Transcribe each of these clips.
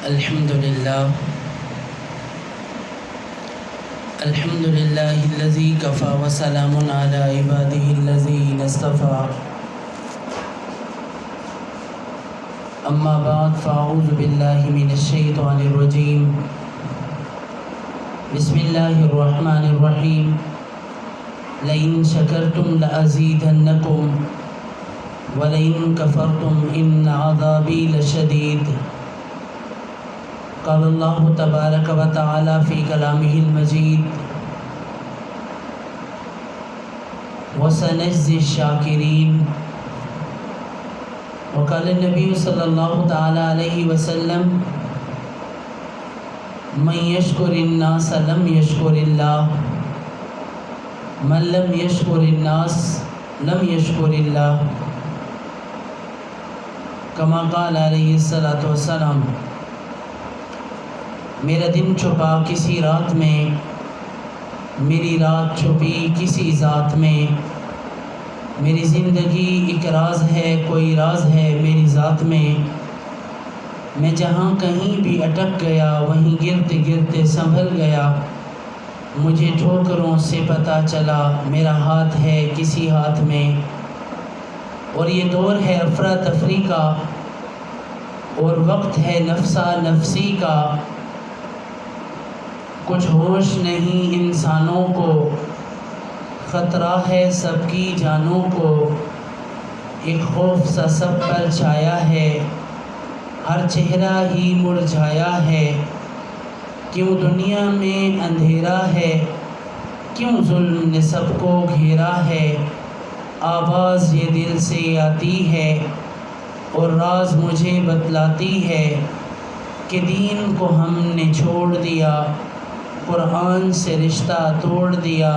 الحمد لله الذي كفى وسلام على عباده الذين اصطفى أما بعد فأعوذ بالله من الشيطان الرجيم بسم الله الرحمن الرحيم لئن شكرتم لأزيدنكم ولئن كفرتم إن عذابي لشديد قال الله تبارك وتعالى في كلامه المجيد وسنجزي الشاكرين وقال النبي صلى الله تعالى عليه وسلم من يشكر الناس لم يشكر الله من لم يشكر الناس لم يشكر الله كما قال عليه الصلاة والسلام میرا دن چھپا کسی رات میں، میری رات چھپی کسی ذات میں، میری زندگی ایک راز ہے، کوئی راز ہے میری ذات میں، میں جہاں کہیں بھی اٹک گیا وہیں گرتے گرتے سنبھل گیا، مجھے ٹھوکروں سے پتہ چلا میرا ہاتھ ہے کسی ہاتھ میں۔ اور یہ دور ہے افراتفری کا، اور وقت ہے نفسا نفسی کا، کچھ ہوش نہیں انسانوں کو، خطرہ ہے سب کی جانوں کو، ایک خوف سا سب پر چھایا ہے، ہر چہرہ ہی مرجھایا ہے، کیوں دنیا میں اندھیرا ہے، کیوں ظلم نے سب کو گھیرا ہے، آواز یہ دل سے آتی ہے اور راز مجھے بتلاتی ہے کہ دین کو ہم نے چھوڑ دیا، قرآن سے رشتہ توڑ دیا،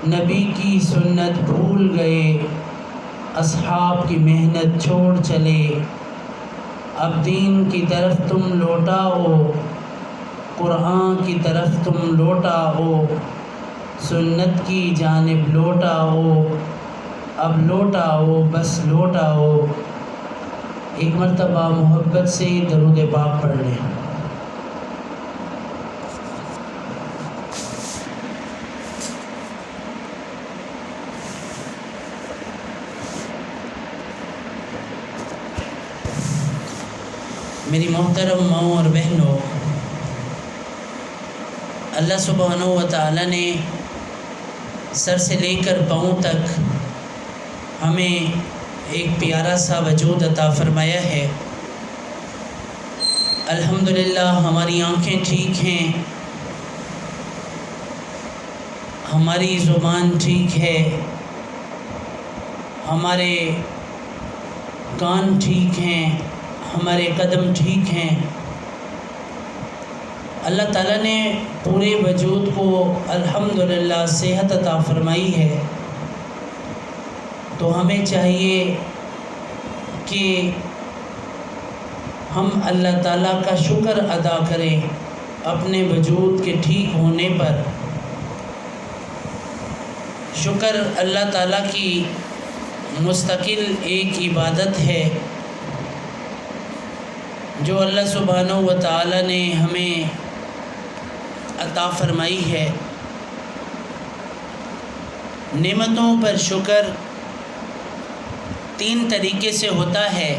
نبی کی سنت بھول گئے، اصحاب کی محنت چھوڑ چلے، اب دین کی طرف تم لوٹاؤ، قرآن کی طرف تم لوٹاؤ، سنت کی جانب لوٹاؤ، اب لوٹاؤ بس لوٹاؤ۔ ایک مرتبہ محبت سے درود پاک پڑھ لیں۔ میری محترم ماؤں اور بہنوں، اللہ سبحانہ و تعالیٰ نے سر سے لے کر پاؤں تک ہمیں ایک پیارا سا وجود عطا فرمایا ہے۔ الحمدللہ ہماری آنکھیں ٹھیک ہیں، ہماری زبان ٹھیک ہے، ہمارے کان ٹھیک ہیں، ہمارے قدم ٹھیک ہیں۔ اللہ تعالیٰ نے پورے وجود کو الحمدللہ صحت عطا فرمائی ہے، تو ہمیں چاہیے کہ ہم اللہ تعالیٰ کا شکر ادا کریں اپنے وجود کے ٹھیک ہونے پر۔ شکر اللہ تعالیٰ کی مستقل ایک عبادت ہے جو اللہ سبحانہ و تعالیٰ نے ہمیں عطا فرمائی ہے۔ نعمتوں پر شکر تین طریقے سے ہوتا ہے۔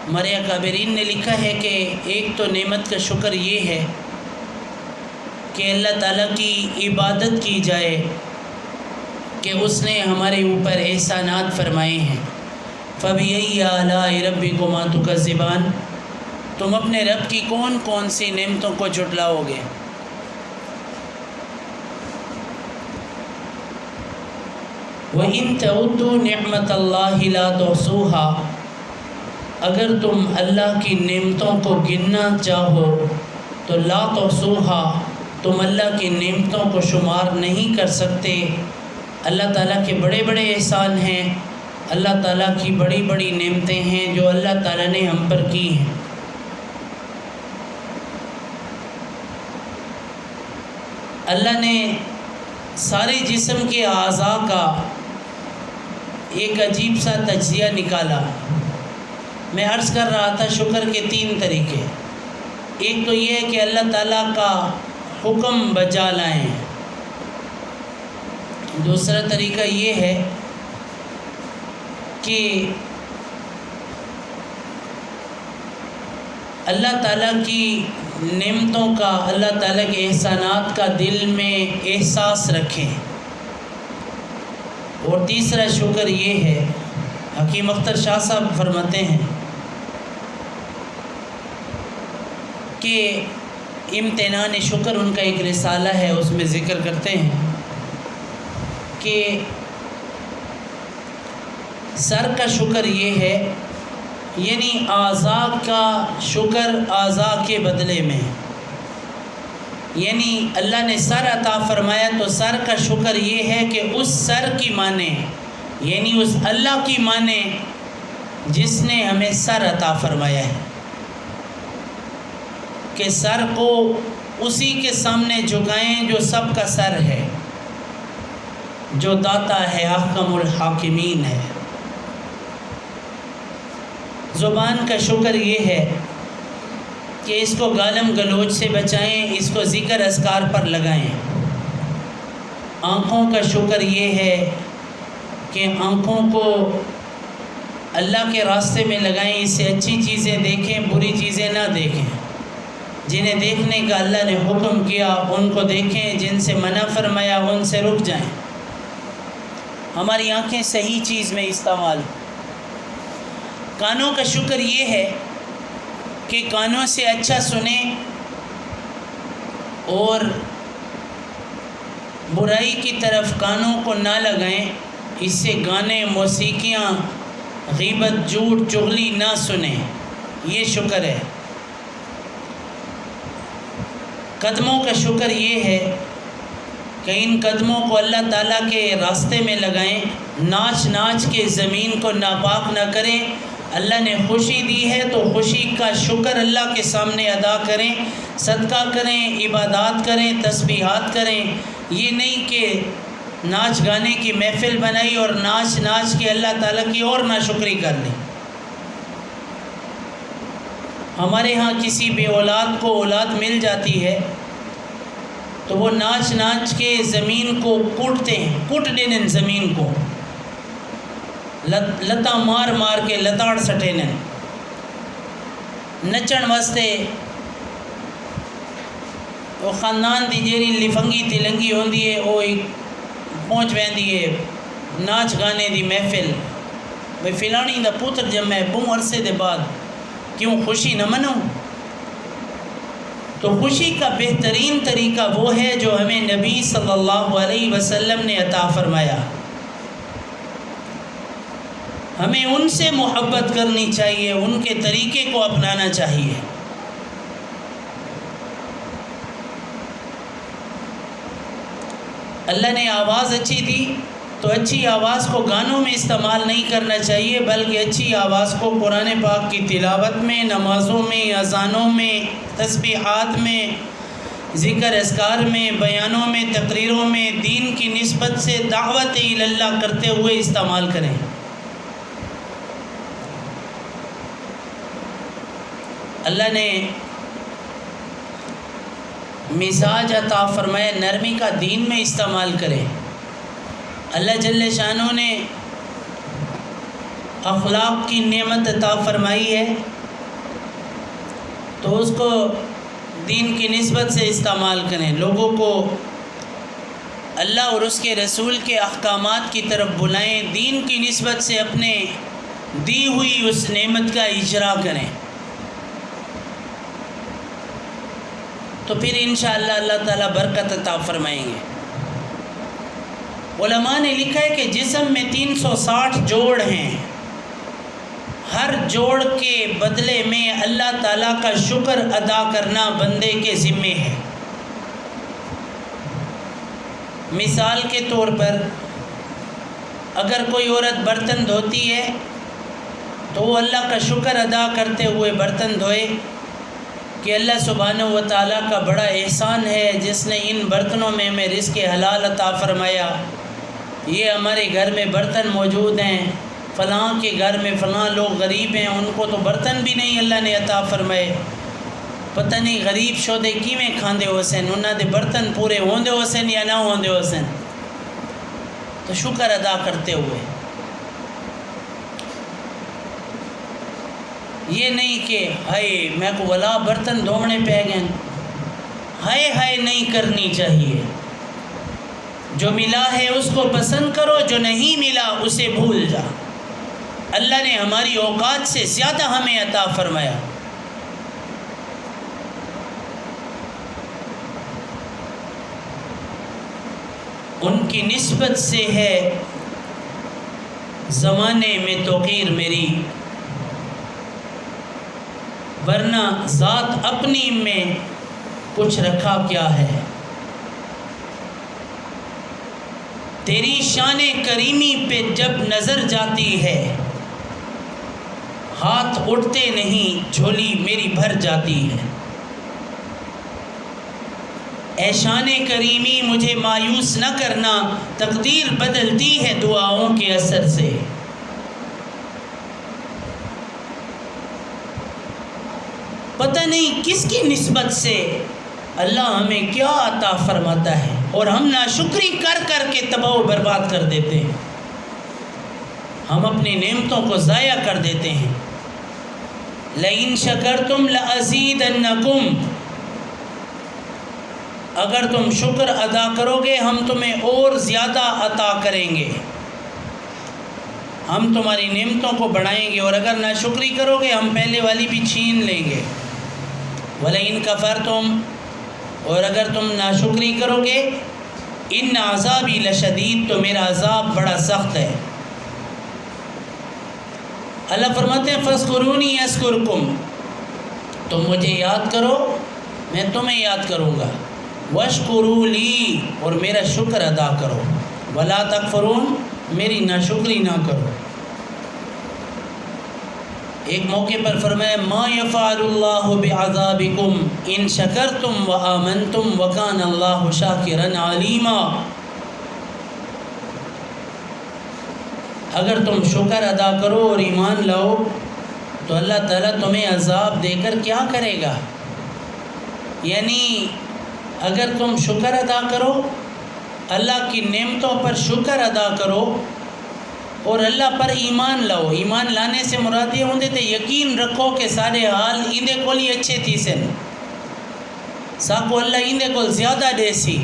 ہمارے اکابرین نے لکھا ہے کہ ایک تو نعمت کا شکر یہ ہے کہ اللہ تعالیٰ کی عبادت کی جائے کہ اس نے ہمارے اوپر احسانات فرمائے ہیں۔ فَبِأَيِّ آلَاءِ رَبِّكُمَا تُكَذِّبَانِ، تم اپنے رب کی کون کون سی نعمتوں کو جھٹلاؤ گے؟ وَإِن تَعُدُّوا نِعْمَتَ اللَّهِ لَا تُحْصُوهَا، اگر تم اللہ کی نعمتوں کو گننا چاہو تو لا تحصوها، تم اللہ کی نعمتوں کو شمار نہیں کر سکتے۔ اللہ تعالیٰ کے بڑے بڑے احسان ہیں، اللہ تعالیٰ کی بڑی بڑی نعمتیں ہیں جو اللہ تعالیٰ نے ہم پر کی ہیں۔ اللہ نے سارے جسم کے اعضاء کا ایک عجیب سا تجزیہ نکالا میں عرض کر رہا تھا شکر کے 3 طریقے. ایک تو یہ ہے کہ اللہ تعالیٰ کا حکم بجا لائیں. دوسرا طریقہ یہ ہے کہ اللہ تعالیٰ کی نعمتوں کا، اللہ تعالیٰ کے احسانات کا دل میں احساس رکھیں. اور تیسرا شکر یہ ہے، حکیم اختر شاہ صاحب فرماتے ہیں کہ امتنان شکر ان کا ایک رسالہ ہے، اس میں ذکر کرتے ہیں کہ سر کا شکر یہ ہے، یعنی اعضاء کا شکر اعضاء کے بدلے میں، یعنی اللہ نے سر عطا فرمایا تو سر کا شکر یہ ہے کہ اس سر کی مانے، یعنی اس اللہ کی مانے جس نے ہمیں سر عطا فرمایا ہے، کہ سر کو اسی کے سامنے جھکائیں جو سب کا سر ہے، جو داتا ہے، احکم الحاکمین ہے. زبان کا شکر یہ ہے کہ اس کو گالم گلوچ سے بچائیں، اس کو ذکر اذکار پر لگائیں. آنکھوں کا شکر یہ ہے کہ آنکھوں کو اللہ کے راستے میں لگائیں، اس سے اچھی چیزیں دیکھیں، بری چیزیں نہ دیکھیں. جنہیں دیکھنے کا اللہ نے حکم کیا ان کو دیکھیں، جن سے منع فرمایا ان سے رک جائیں. ہماری آنکھیں صحیح چیز میں استعمال. کانوں کا شکر یہ ہے کہ کانوں سے اچھا سنیں اور برائی کی طرف کانوں کو نہ لگائیں. اس سے گانے، موسیقیاں، غیبت، جھوٹ، چغلی نہ سنیں. یہ شکر ہے. قدموں کا شکر یہ ہے کہ ان قدموں کو اللہ تعالیٰ کے راستے میں لگائیں، ناچ ناچ کے زمین کو ناپاک نہ کریں. اللہ نے خوشی دی ہے تو خوشی کا شکر اللہ کے سامنے ادا کریں، صدقہ کریں، عبادات کریں، تسبیحات کریں. یہ نہیں کہ ناچ گانے کی محفل بنائی اور ناچ ناچ کے اللہ تعالیٰ کی اور ناشکری کر لی. ہمارے ہاں کسی بے اولاد کو اولاد مل جاتی ہے تو وہ ناچ ناچ کے زمین کو کوٹتے ہیں، کوٹ دینن زمین کو، لتا مار مار کے لتاڑ سٹینن. نچن واسطے وہ خاندان دی جیری لفنگی تلنگی ہوندی ہے وہ پہنچ ویندی ہے ناچ گانے دی محفل. بھئی فلانی دا پوتر جب میں بہت عرصے دے بعد کیوں خوشی نہ منوں؟ تو خوشی کا بہترین طریقہ وہ ہے جو ہمیں نبی صلی اللہ علیہ وسلم نے عطا فرمایا. ہمیں ان سے محبت کرنی چاہیے، ان کے طریقے کو اپنانا چاہیے. اللہ نے آواز اچھی دی تو اچھی آواز کو گانوں میں استعمال نہیں کرنا چاہیے، بلکہ اچھی آواز کو قرآن پاک کی تلاوت میں، نمازوں میں، اذانوں میں، تسبیحات میں، ذکر اذکار میں، بیانوں میں، تقریروں میں دین کی نسبت سے دعوت اللہ کرتے ہوئے استعمال کریں. اللہ نے مزاج عطا فرمایا، نرمی کا دین میں استعمال کریں. اللہ جل شانہ نے اخلاق کی نعمت عطا فرمائی ہے تو اس کو دین کی نسبت سے استعمال کریں. لوگوں کو اللہ اور اس کے رسول کے احکامات کی طرف بلائیں، دین کی نسبت سے اپنے دی ہوئی اس نعمت کا اجرا کریں. تو پھر انشاءاللہ اللہ تعالیٰ برکت عطا فرمائیں گے. علماء نے لکھا ہے کہ جسم میں 360 جوڑ ہیں، ہر جوڑ کے بدلے میں اللہ تعالیٰ کا شکر ادا کرنا بندے کے ذمے ہے. مثال کے طور پر اگر کوئی عورت برتن دھوتی ہے تو وہ اللہ کا شکر ادا کرتے ہوئے برتن دھوئے کہ اللہ سبحانہ و تعالیٰ کا بڑا احسان ہے جس نے ان برتنوں میں ہمیں رزق حلال عطا فرمایا. یہ ہمارے گھر میں برتن موجود ہیں، فلاں کے گھر میں فلاں لوگ غریب ہیں، ان کو تو برتن بھی نہیں اللہ نے عطا فرمائے، پتہ نہیں غریب شودے کیویں کھاندے ہو سن، انہاں دے برتن پورے ہوندے ہو سن یا نہ ہوندے ہو سن، تو شکر ادا کرتے ہوئے، یہ نہیں کہ ہائے میں کو ولا برتن دھونے پہ گئے، ہائے ہائے نہیں کرنی چاہیے۔ جو ملا ہے اس کو پسند کرو، جو نہیں ملا اسے بھول جا۔ اللہ نے ہماری اوقات سے زیادہ ہمیں عطا فرمایا، ان کی نسبت سے ہے زمانے میں توقیر میری، ورنہ ذات اپنی میں کچھ رکھا کیا ہے۔ تیری شان کریمی پہ جب نظر جاتی ہے، ہاتھ اٹھتے نہیں جھولی میری بھر جاتی ہے۔ اے شان کریمی مجھے مایوس نہ کرنا، تقدیر بدلتی ہے دعاؤں کے اثر سے۔ پتہ نہیں کس کی نسبت سے اللہ ہمیں کیا عطا فرماتا ہے، اور ہم ناشکری کر کر کے تباہ و برباد کر دیتے ہیں، ہم اپنی نعمتوں کو ضائع کر دیتے ہیں۔ لَإِن شَكَرْتُمْ لَأَزِيدَنَّكُمْ، اگر تم شکر ادا کرو گے ہم تمہیں اور زیادہ عطا کریں گے، ہم تمہاری نعمتوں کو بڑھائیں گے، اور اگر ناشکری کرو گے ہم پہلے والی بھی چھین لیں گے۔ وَلَئِن كَفَرْتُمْ، اور اگر تم ناشکری کرو گے، ان عذابی لشدید، تو میرا عذاب بڑا سخت ہے۔ اللہ فرماتے ہیں فَاذْكُرُونِي أَذْكُرْكُمْ، تم مجھے یاد کرو میں تمہیں یاد کروں گا، وَاشْكُرُوا لِي، اور میرا شکر ادا کرو، وَلَا تَكْفُرُونَ، میری ناشکری نہ کرو۔ ایک موقع پر فرمایا مَا يَفْعَلُ اللَّهُ بِعَذَابِكُمْ إِن شَكَرْتُمْ وَآمَنْتُمْ وَكَانَ اللَّهُ شَاكِرًا عَلِيمًا، اگر تم شکر ادا کرو اور ایمان لاؤ تو اللہ تعالیٰ تمہیں عذاب دے کر کیا کرے گا؟ یعنی اگر تم شکر ادا کرو، اللہ کی نعمتوں پر شکر ادا کرو اور اللہ پر ایمان لاؤ، ایمان لانے سے مراد یہ ہوندے تے یقین رکھو کہ سارے حال ایندے کول ہی اچھے تھی سن، ساکو اللہ ایندے کول زیادہ دے سی،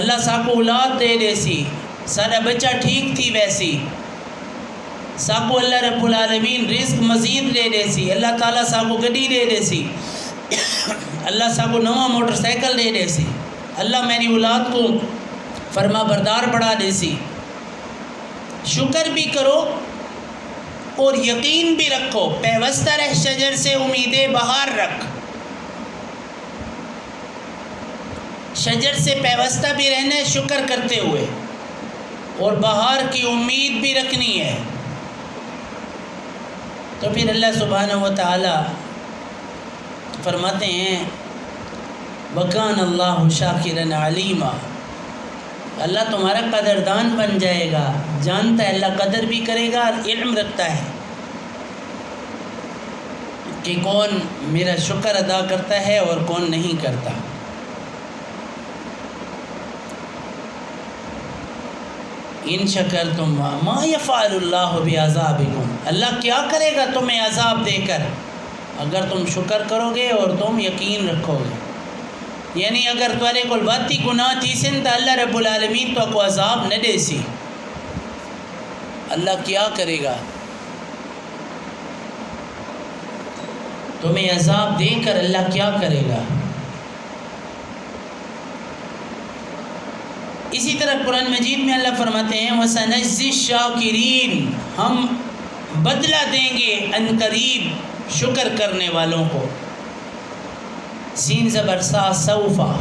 اللہ ساکو اولاد دے سی، سارا بچہ ٹھیک تھی ویسی، ساکو اللہ رب العالمین رزق مزید دے سی، اللہ تعالیٰ ساکو گڈی دے سی، اللہ ساکو نواں موٹر سائیکل دے سی، اللہ میری اولاد کو فرما بردار بڑھا دے سی۔ شکر بھی کرو اور یقین بھی رکھو، پیوستہ رہ شجر سے امید بہار رکھ، شجر سے پیوستہ بھی رہنا ہے شکر کرتے ہوئے، اور بہار کی امید بھی رکھنی ہے۔ تو پھر اللہ سبحانہ و تعالی فرماتے ہیں وَكَانَ اللَّهُ شَاكِرًا عَلِيمًا، اللہ تمہارا قدردان بن جائے گا، جانتا ہے، اللہ قدر بھی کرے گا اور علم رکھتا ہے کہ کون میرا شکر ادا کرتا ہے اور کون نہیں کرتا۔ ان شکرتم ما یفعل اللہ بعذابکم، اللہ کیا کرے گا تمہیں عذاب دے کر اگر تم شکر کرو گے اور تم یقین رکھو گے۔ یعنی اگر تمہارے کو واتی گناہ تھی سن تو اللہ رب العالمین تو کو عذاب نہ دے سی، اللہ کیا کرے گا تمہیں عذاب دے کر، اللہ کیا کرے گا۔ اسی طرح قرآن مجید میں اللہ فرماتے ہیں وَسَنَجْزِي الشَّاكِرِينَ، ہم بدلہ دیں گے عنقریب شکر کرنے والوں کو۔ سین زبر سا سوفا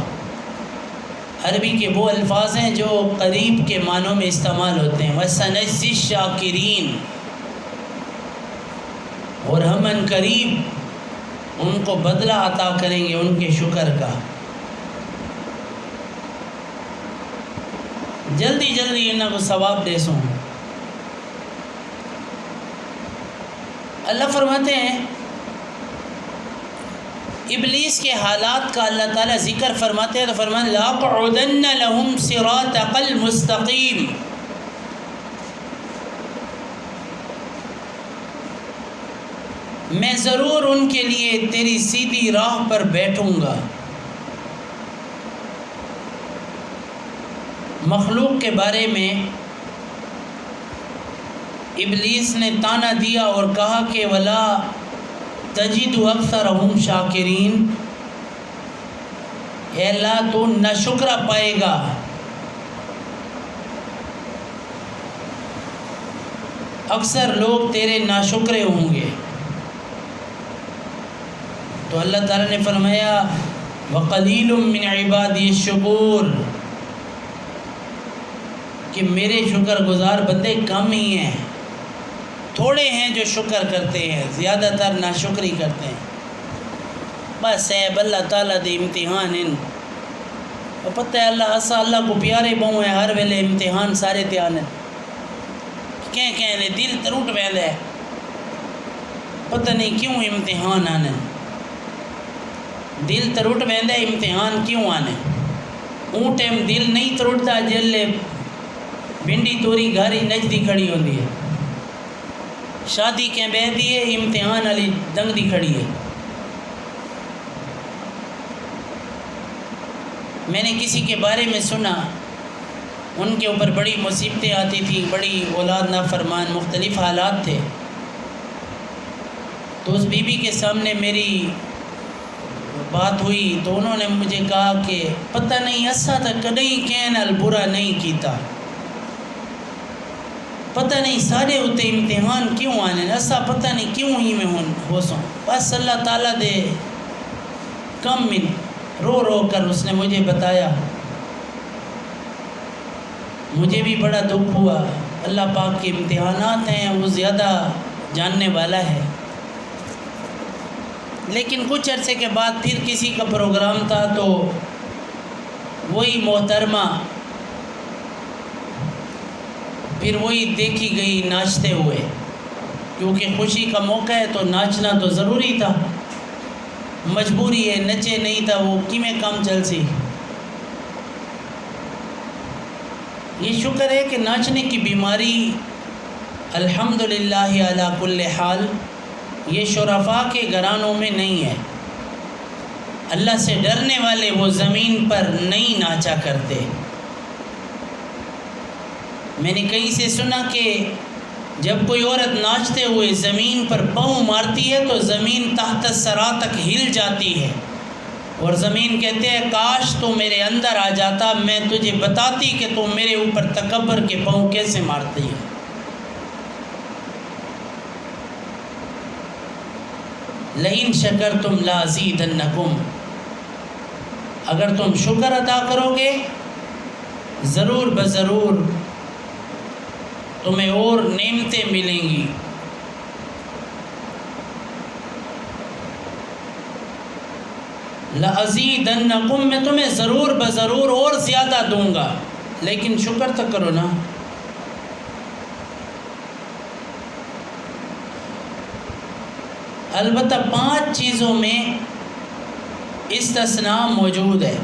عربی کے وہ الفاظ ہیں جو قریب کے معنوں میں استعمال ہوتے ہیں، وَسَنَجْزِي الشَّاكِرِينَ، اور ہم عنقریب ان کو بدلہ عطا کریں گے ان کے شکر کا۔ جلدی جلدی انہوں کو ثواب دے سوں، اللہ فرماتے ہیں ابلیس کے حالات کا اللہ تعالیٰ ذکر فرماتے ہیں تو فرماتے لَأَقْعُدَنَّ لَهُمْ صِرَاطَكَ الْمُسْتَقِيمَ، میں ضرور ان کے لیے تیری سیدھی راہ پر بیٹھوں گا۔ مخلوق کے بارے میں ابلیس نے طعنہ دیا اور کہا کہ وَلَا تَجِدُ أَكْثَرَهُمْ شَاكِرِينَ، اے اللہ تو ناشکرہ پائے گا، اکثر لوگ تیرے ناشکرے ہوں گے۔ تو اللہ تعالیٰ نے فرمایا وَقَلِيلٌ مِّنْ عِبَادِيَ الشُّكُورُ، کہ میرے شکر گزار بندے کم ہی ہیں، تھوڑے ہیں جو شکر کرتے ہیں، زیادہ تر ناشکری کرتے ہیں۔ بس ہے اللہ تعالیٰ دے امتحان ہیں، اور پتہ ہے اللہ کو پیارے بہوں ہیں، ہر ویلے امتحان سارے تے آنے، کہیں دل تروٹ ویلے ہے، پتہ نہیں کیوں امتحان آنے، دل تروٹ ویندے امتحان کیوں آنے۔ اون ٹائم دل نہیں تروٹتا جلے بھنڈی توری گھاری نجدی کھڑی ہوندی ہے، شادی کے بیدی ہے امتحان علی دنگ دی کھڑی ہے۔ میں نے کسی کے بارے میں سنا، ان کے اوپر بڑی مصیبتیں آتی تھیں، بڑی اولاد نافرمان، مختلف حالات تھے، تو اس بی بی کے سامنے میری بات ہوئی تو انہوں نے مجھے کہا کہ پتہ نہیں اسا تک کدیں کہن ال برا نہیں کیتا، پتہ نہیں سارے ہوتے امتحان کیوں آنے، اسا پتہ نہیں کیوں ہی میں ہو سوں۔ بس اللہ تعالیٰ دے کم من رو رو کر اس نے مجھے بتایا، مجھے بھی بڑا دکھ ہوا۔ اللہ پاک کے امتحانات ہیں، وہ زیادہ جاننے والا ہے۔ لیکن کچھ عرصے کے بعد پھر کسی کا پروگرام تھا تو وہی محترمہ پھر وہی دیکھی گئی ناچتے ہوئے، کیونکہ خوشی کا موقع ہے تو ناچنا تو ضروری تھا، مجبوری ہے، نچے نہیں تھا وہ کیویں کام چل سی۔ یہ شکر ہے کہ ناچنے کی بیماری الحمدللہ علی کل حال یہ شرفاء کے گھرانوں میں نہیں ہے۔ اللہ سے ڈرنے والے وہ زمین پر نہیں ناچا کرتے۔ میں نے کہیں سے سنا کہ جب کوئی عورت ناچتے ہوئے زمین پر پاؤں مارتی ہے تو زمین تحت الثری تک ہل جاتی ہے، اور زمین کہتے ہیں کاش تو میرے اندر آ جاتا، میں تجھے بتاتی کہ تو میرے اوپر تکبر کے پاؤں کیسے مارتی ہے۔ لئن شکرتم لازیدنکم، اگر تم شکر ادا کرو گے ضرور بضرور تمہیں اور نعمتیں ملیں گی۔ لازیدنکم، میں تمہیں ضرور بضرور اور زیادہ دوں گا، لیکن شکر تو کرو نا۔ البتہ 5 چیزوں میں استثناء موجود ہے،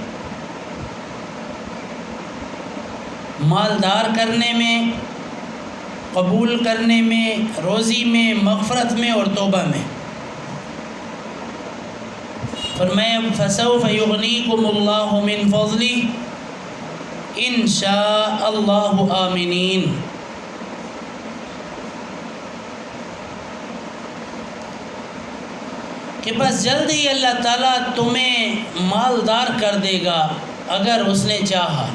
مالدار کرنے میں، قبول کرنے میں، روزی میں، مغفرت میں اور توبہ میں۔ فرمایا فسوف یغنیکم اللہ من فضلہ ان شاء اللہ آمنین، کہ بس جلد ہی اللہ تعالیٰ تمہیں مالدار کر دے گا اگر اس نے چاہا۔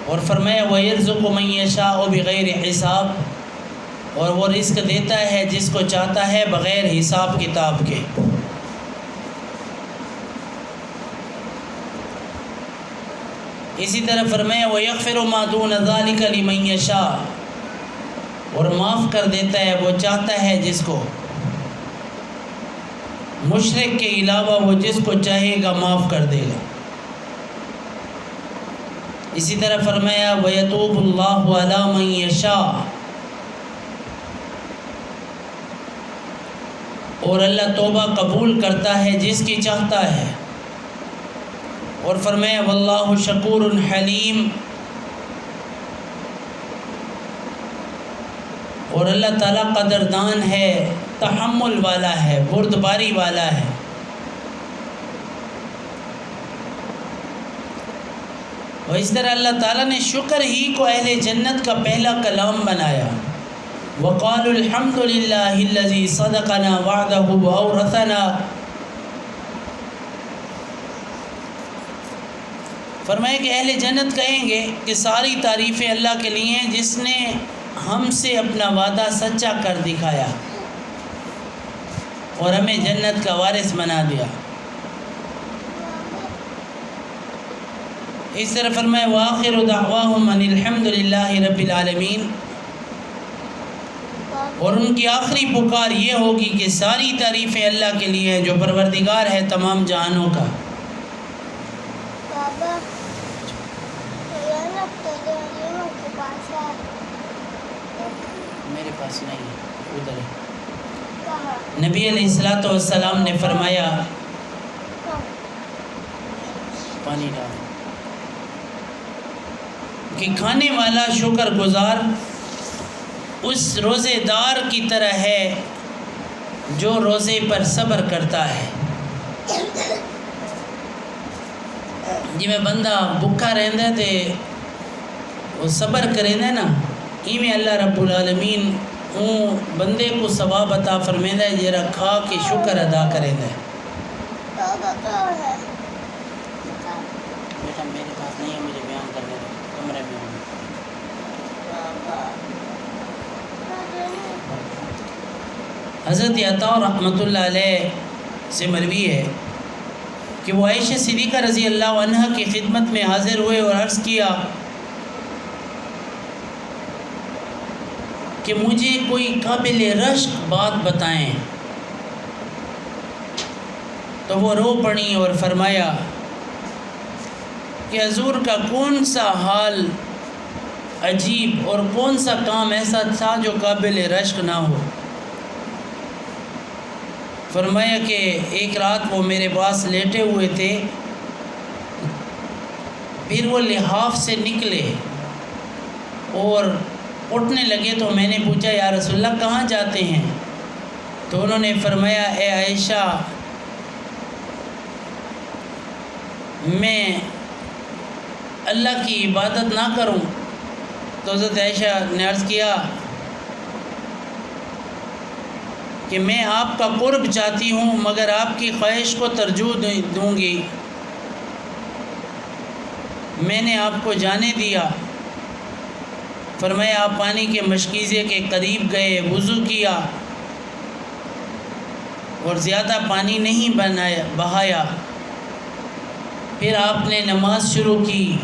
اور فرمایا وَيَرْزُقُ مَن يَشَاءُ بِغَيْرِ حساب، اور وہ رزق دیتا ہے جس کو چاہتا ہے بغیر حساب کتاب کے۔ اسی طرح فرمایا وَيَغْفِرُ مَا دُونَ ذَلِكَ لِمَن يَشَاءُ، اور معاف کر دیتا ہے وہ چاہتا ہے جس کو، مشرک کے علاوہ وہ جس کو چاہے گا معاف کر دے گا۔ اسی طرح فرمایا وَيَتُوبُ اللَّهُ عَلَى مَن يَشَاءُ، اور اللہ توبہ قبول کرتا ہے جس کی چاہتا ہے. اور فرمایا واللہ شکور حلیم، اور اللہ تعالیٰ قدردان ہے، تحمل والا ہے، بردباری والا ہے. اور اس طرح اللہ تعالیٰ نے شکر ہی کو اہل جنت کا پہلا کلام بنایا. وقالوا الحمد للہ الذی صدقنا وعدہ وأورثنا. فرمایا کہ اہل جنت کہیں گے کہ ساری تعریفیں اللہ کے لیے ہیں جس نے ہم سے اپنا وعدہ سچا کر دکھایا اور ہمیں جنت کا وارث بنا دیا. اس طرح فرمایا وآخر دعواہم ان الحمد للہ رب العالمین. اور ان کی آخری پکار یہ ہوگی کہ ساری تعریفیں اللہ کے لیے ہیں جو پروردگار ہے تمام جہانوں کا. میرے پاس نہیں ہے، ادھر ہے. نبی علیہ الصلوۃ والسلام نے فرمایا پانی ڈال کہ کھانے والا شکر گزار اس روزے دار کی طرح ہے جو روزے پر صبر کرتا ہے. جی میں بندہ بھکا رہندا تے وہ صبر کریندا نا، ایویں اللہ رب العالمین اون بندے کو ثواب عطا فرمیندا ہے جڑا کھا کے شکر ادا کریندا ہے. بیٹا میرے پاس نہیں ہے، مجھے بیان کرنے دو، کمرے میں ہوں. حضرت عطا رحمۃ اللہ علیہ سے مروی ہے کہ وہ عائشہ صدیقہ رضی اللہ عنہ کی خدمت میں حاضر ہوئے اور عرض کیا کہ مجھے کوئی قابل رشک بات بتائیں. تو وہ رو پڑی اور فرمایا کہ حضور کا کون سا حال عجیب اور کون سا کام ایسا تھا جو قابل رشک نہ ہو. فرمایا کہ ایک رات وہ میرے پاس لیٹے ہوئے تھے، پھر وہ لحاف سے نکلے اور اٹھنے لگے تو میں نے پوچھا یا رسول اللہ کہاں جاتے ہیں؟ تو انہوں نے فرمایا اے عائشہ میں اللہ کی عبادت نہ کروں؟ تو حضرت عائشہ نے عرض کیا کہ میں آپ کا قرب چاہتی ہوں مگر آپ کی خواہش کو ترجیح دوں گی. میں نے آپ کو جانے دیا. فرمایا آپ پانی کے مشکیزے کے قریب گئے، وضو کیا اور زیادہ پانی نہیں بہایا. پھر آپ نے نماز شروع کی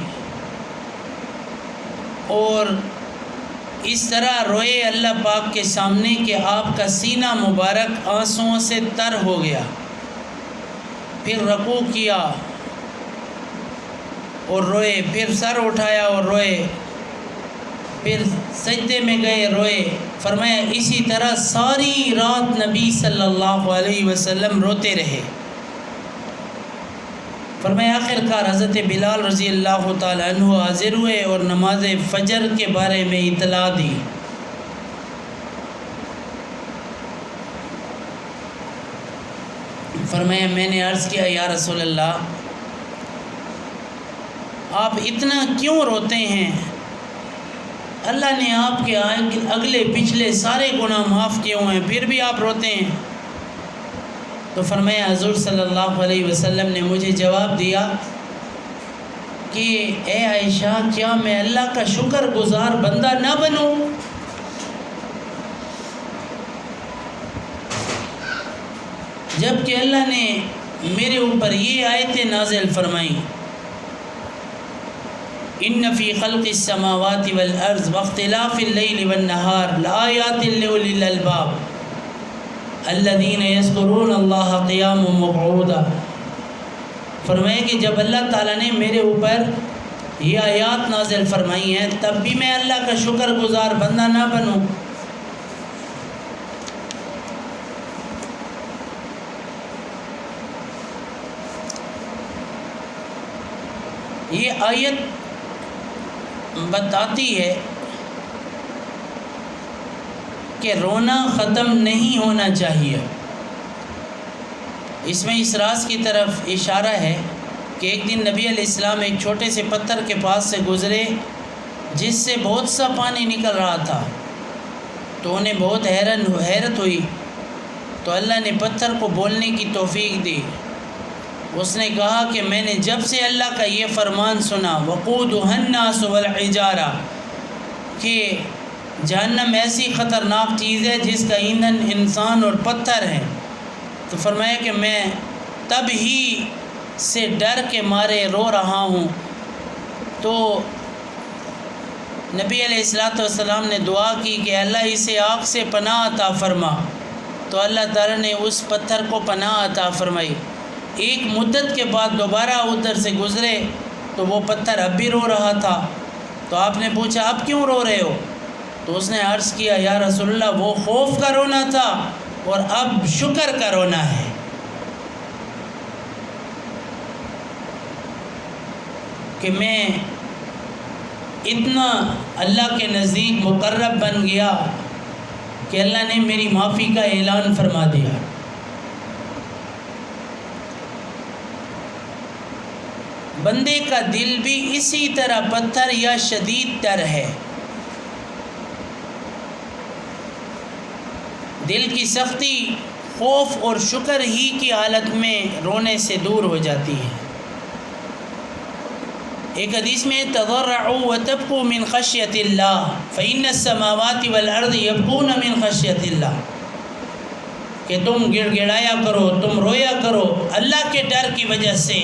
اور اس طرح روئے اللہ پاک کے سامنے کہ آپ کا سینہ مبارک آنسوؤں سے تر ہو گیا. پھر رکوع کیا اور روئے، پھر سر اٹھایا اور روئے، پھر سجدے میں گئے روئے. فرمایا اسی طرح ساری رات نبی صلی اللہ علیہ وسلم روتے رہے. فرمایا آخر کار حضرت بلال رضی اللہ تعالی عنہ حاضر ہوئے اور نماز فجر کے بارے میں اطلاع دی. فرمایا میں نے عرض کیا یا رسول اللہ آپ اتنا کیوں روتے ہیں؟ اللہ نے آپ کے اگلے پچھلے سارے گناہ معاف کیے ہوئے ہیں پھر بھی آپ روتے ہیں. تو فرمایا حضور صلی اللہ علیہ وسلم نے مجھے جواب دیا کہ اے عائشہ کیا میں اللہ کا شکر گزار بندہ نہ بنوں؟ جب کہ اللہ نے میرے اوپر یہ آیتیں نازل فرمائیں ان فی خلق السماوات والارض واختلاف اللیل والنہار لآیات لأولی الالباب الذین یذکرون اللہ قیاما وقعودا. فرمائے کہ جب اللہ تعالیٰ نے میرے اوپر یہ آیات نازل فرمائی ہیں تب بھی میں اللہ کا شکر گزار بندہ نہ بنوں. یہ آیت بتاتی ہے کہ رونا ختم نہیں ہونا چاہیے۔ اس میں اس راز کی طرف اشارہ ہے کہ ایک دن نبی علیہ السلام ایک چھوٹے سے پتھر کے پاس سے گزرے جس سے بہت سا پانی نکل رہا تھا، تو انہیں بہت حیرت ہوئی، تو اللہ نے پتھر کو بولنے کی توفیق دی۔ اس نے کہا کہ میں نے جب سے اللہ کا یہ فرمان سنا وقودها الناس والحجارہ کہ جہنم ایسی خطرناک چیز ہے جس کا ایندھن انسان اور پتھر ہے، تو فرمایا کہ میں تب ہی سے ڈر کے مارے رو رہا ہوں۔ تو نبی علیہ السلام نے دعا کی کہ اللہ اسے آگ سے پناہ عطا فرما، تو اللہ تعالیٰ نے اس پتھر کو پناہ عطا فرمائی۔ ایک مدت کے بعد دوبارہ ادھر سے گزرے تو وہ پتھر اب بھی رو رہا تھا، تو آپ نے پوچھا اب کیوں رو رہے ہو؟ تو اس نے عرض کیا یا رسول اللہ وہ خوف کا رونا تھا اور اب شکر کا رونا ہے۔ کہ میں اتنا اللہ کے نزدیک مقرب بن گیا کہ اللہ نے میری معافی کا اعلان فرما دیا۔ بندے کا دل بھی اسی طرح پتھر یا شدید تر ہے۔ دل کی سختی خوف اور شکر ہی کی حالت میں رونے سے دور ہو جاتی ہے۔ ایک حدیث میں تضرعوا وتبكوا من خشیت اللہ فإن السماوات والارض يبكون من خشیت اللہ، کہ تم گڑ گڑایا کرو، تم رویا کرو اللہ کے ڈر کی وجہ سے،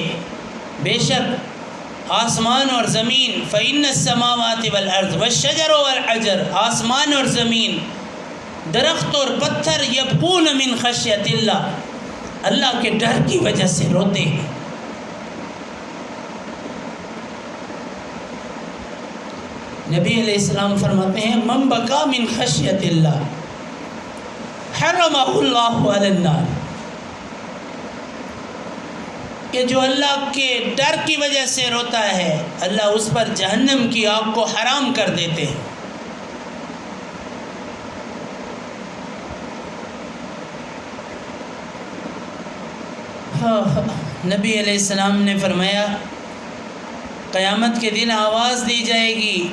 بے شک آسمان اور زمین فإن السماوات والارض والشجر والحجر، آسمان اور زمین، درخت اور پتھر یبکون من خشیت اللہ، اللہ کے ڈر کی وجہ سے روتے ہیں۔ نبی علیہ السلام فرماتے ہیں من بکا من خشیت اللہ حرمہ اللہ علی النار، کہ جو اللہ کے ڈر کی وجہ سے روتا ہے اللہ اس پر جہنم کی آگ کو حرام کر دیتے ہیں۔ نبی علیہ السلام نے فرمایا قیامت کے دن آواز دی جائے گی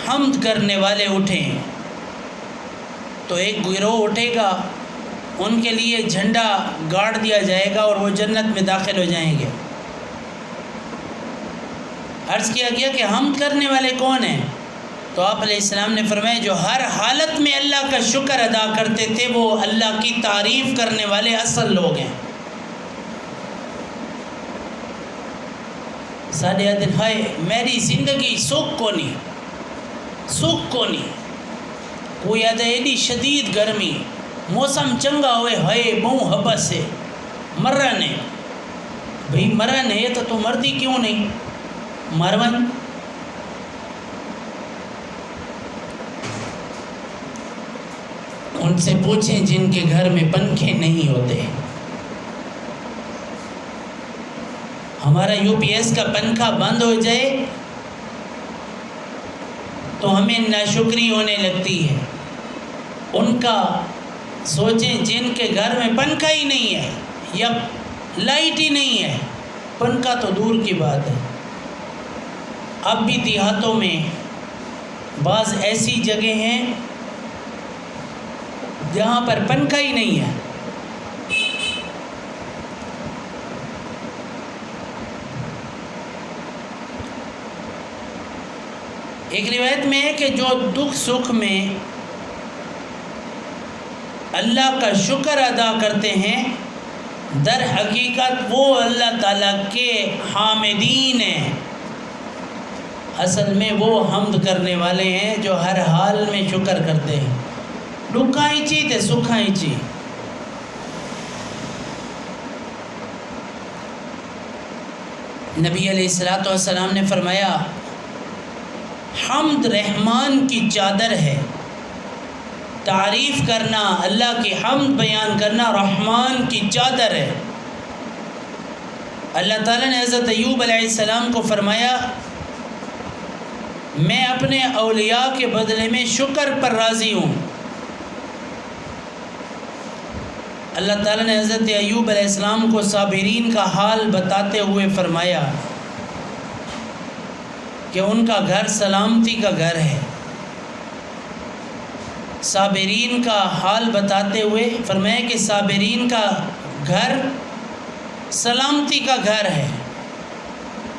حمد کرنے والے اٹھیں، تو ایک گروہ اٹھے گا، ان کے لیے جھنڈا گاڑ دیا جائے گا اور وہ جنت میں داخل ہو جائیں گے۔ عرض کیا گیا کہ حمد کرنے والے کون ہیں؟ تو آپ علیہ السلام نے فرمایا جو ہر حالت میں اللہ کا شکر ادا کرتے تھے وہ اللہ کی تعریف کرنے والے اصل لوگ ہیں۔ ساڈے دن ہائے میری زندگی سکھ کو نہیں کوئی آدھا ایڈی شدید گرمی، موسم چنگا ہوئے ہائے بہوں حبس ہے، مرن ہے۔ بھئی مرن ہے تو مردی کیوں نہیں؟ مرون ان سے پوچھیں جن کے گھر میں پنکھے نہیں ہوتے۔ ہمارا UPS کا پنکھا بند ہو جائے تو ہمیں ناشکری ہونے لگتی ہے۔ ان کا سوچیں جن کے گھر میں پنکھا ہی نہیں ہے یا لائٹ ہی نہیں ہے، پنکھا تو دور کی بات ہے۔ اب بھی دیہاتوں میں بعض ایسی جگہ ہیں جہاں پر پنکھا ہی نہیں ہے۔ ایک روایت میں ہے کہ جو دکھ سکھ میں اللہ کا شکر ادا کرتے ہیں در حقیقت وہ اللہ تعالیٰ کے حامدین ہیں، اصل میں وہ حمد کرنے والے ہیں جو ہر حال میں شکر کرتے ہیں۔ دکھائیں چی تے سکھائیں چی۔ نبی علیہ السلام نے فرمایا حمد رحمان کی چادر ہے، تعریف کرنا اللہ کی حمد بیان کرنا رحمان کی چادر ہے۔ اللہ تعالیٰ نے حضرت ایوب علیہ السلام کو فرمایا میں اپنے اولیاء کے بدلے میں شکر پر راضی ہوں۔ اللہ تعالیٰ نے حضرت ایوب علیہ السلام کو صابرین کا حال بتاتے ہوئے فرمایا کہ ان کا گھر سلامتی کا گھر ہے۔ صابرین کا حال بتاتے ہوئے فرمایا کہ صابرین کا گھر سلامتی کا گھر ہے،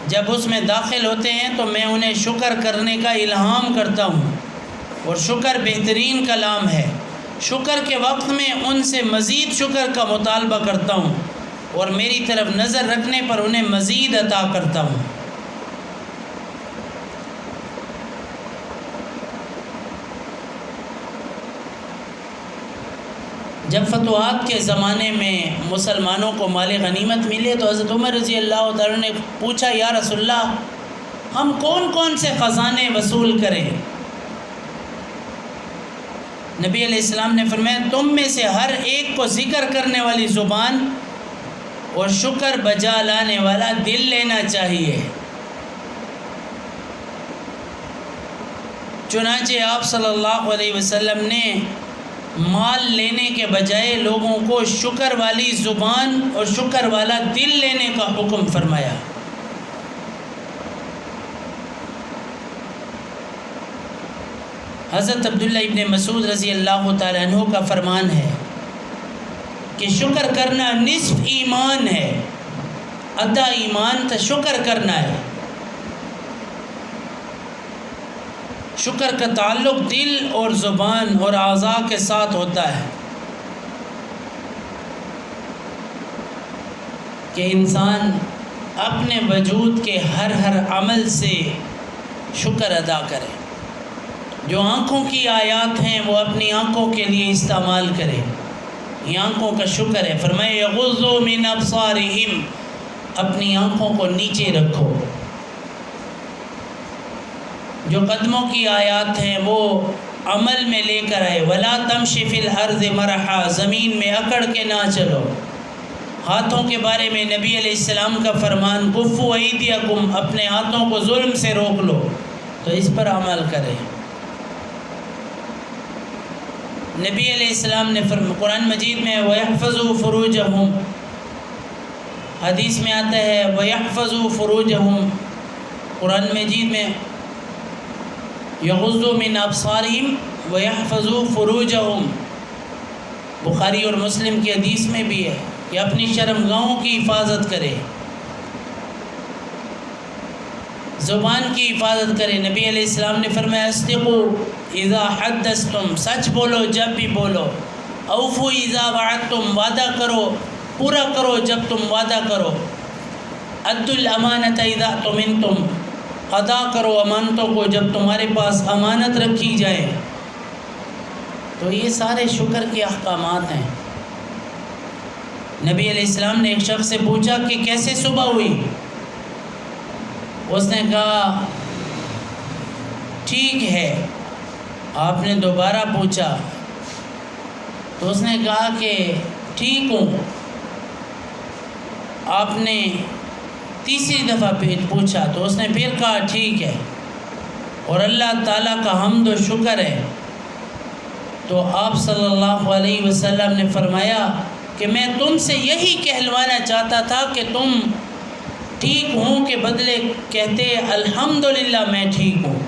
جب اس میں داخل ہوتے ہیں تو میں انہیں شکر کرنے کا الہام کرتا ہوں، اور شکر بہترین کلام ہے۔ شکر کے وقت میں ان سے مزید شکر کا مطالبہ کرتا ہوں اور میری طرف نظر رکھنے پر انہیں مزید عطا کرتا ہوں۔ جب فتوحات کے زمانے میں مسلمانوں کو مال غنیمت ملے تو حضرت عمر رضی اللہ تعالیٰ نے پوچھا یا رسول اللہ ہم کون کون سے خزانے وصول کریں؟ نبی علیہ السلام نے فرمایا تم میں سے ہر ایک کو ذکر کرنے والی زبان اور شکر بجا لانے والا دل لینا چاہیے۔ چنانچہ آپ صلی اللہ علیہ وسلم نے مال لینے کے بجائے لوگوں کو شکر والی زبان اور شکر والا دل لینے کا حکم فرمایا۔ حضرت عبداللہ ابن مسعود رضی اللہ تعالیٰ عنہ کا فرمان ہے کہ شکر کرنا نصف ایمان ہے، آدھا ایمان تو شکر کرنا ہے۔ شکر کا تعلق دل اور زبان اور اعضاء کے ساتھ ہوتا ہے کہ انسان اپنے وجود کے ہر عمل سے شکر ادا کرے۔ جو آنکھوں کی آیات ہیں وہ اپنی آنکھوں کے لیے استعمال کرے، یہ آنکھوں کا شکر ہے۔ فرمائے یغضوا من ابصارہم، اپنی آنکھوں کو نیچے رکھو۔ جو قدموں کی آیات ہیں وہ عمل میں لے کر آئے، ولا تمشی فی الارض مرحا، زمین میں اکڑ کے نہ چلو۔ ہاتھوں کے بارے میں نبی علیہ السلام کا فرمان کفوا ایدیکم، اپنے ہاتھوں کو ظلم سے روک لو، تو اس پر عمل کرے۔ نبی علیہ السلام نے قرآن مجید میں وَيَحْفَظُوا فُرُوجَهُمْ، حدیث میں آتا ہے وَيَحْفَظُوا فُرُوجَهُمْ، قرآن مجید میں یغضوا من ابصارہم وَيَحْفَظُوا فُرُوجَهُمْ، بخاری اور مسلم کی حدیث میں بھی ہے کہ اپنی شرمگاہوں کی حفاظت کرے، زبان کی حفاظت کرے۔ نبی علیہ السلام نے فرمایا اصدقوا اذا حدثتم، سچ بولو جب بھی بولو، اوفوا اذا وعدتم، وعدہ کرو پورا کرو جب تم وعدہ کرو، ادوا الامانۃ اذا اؤتمنتم، ادا کرو امانتوں کو جب تمہارے پاس امانت رکھی جائے۔ تو یہ سارے شکر کے احکامات ہیں۔ نبی علیہ السلام نے ایک شخص سے پوچھا کہ کیسے صبح ہوئی؟ اس نے کہا ٹھیک ہے۔ آپ نے دوبارہ پوچھا تو اس نے کہا کہ ٹھیک ہوں۔ آپ نے تیسری دفعہ پوچھا تو اس نے پھر کہا ٹھیک ہے، اور اللہ تعالیٰ کا حمد و شکر ہے۔ تو آپ صلی اللہ علیہ وسلم نے فرمایا کہ میں تم سے یہی کہلوانا چاہتا تھا کہ تم ٹھیک ہوں کے بدلے کہتے الحمدللہ میں ٹھیک ہوں۔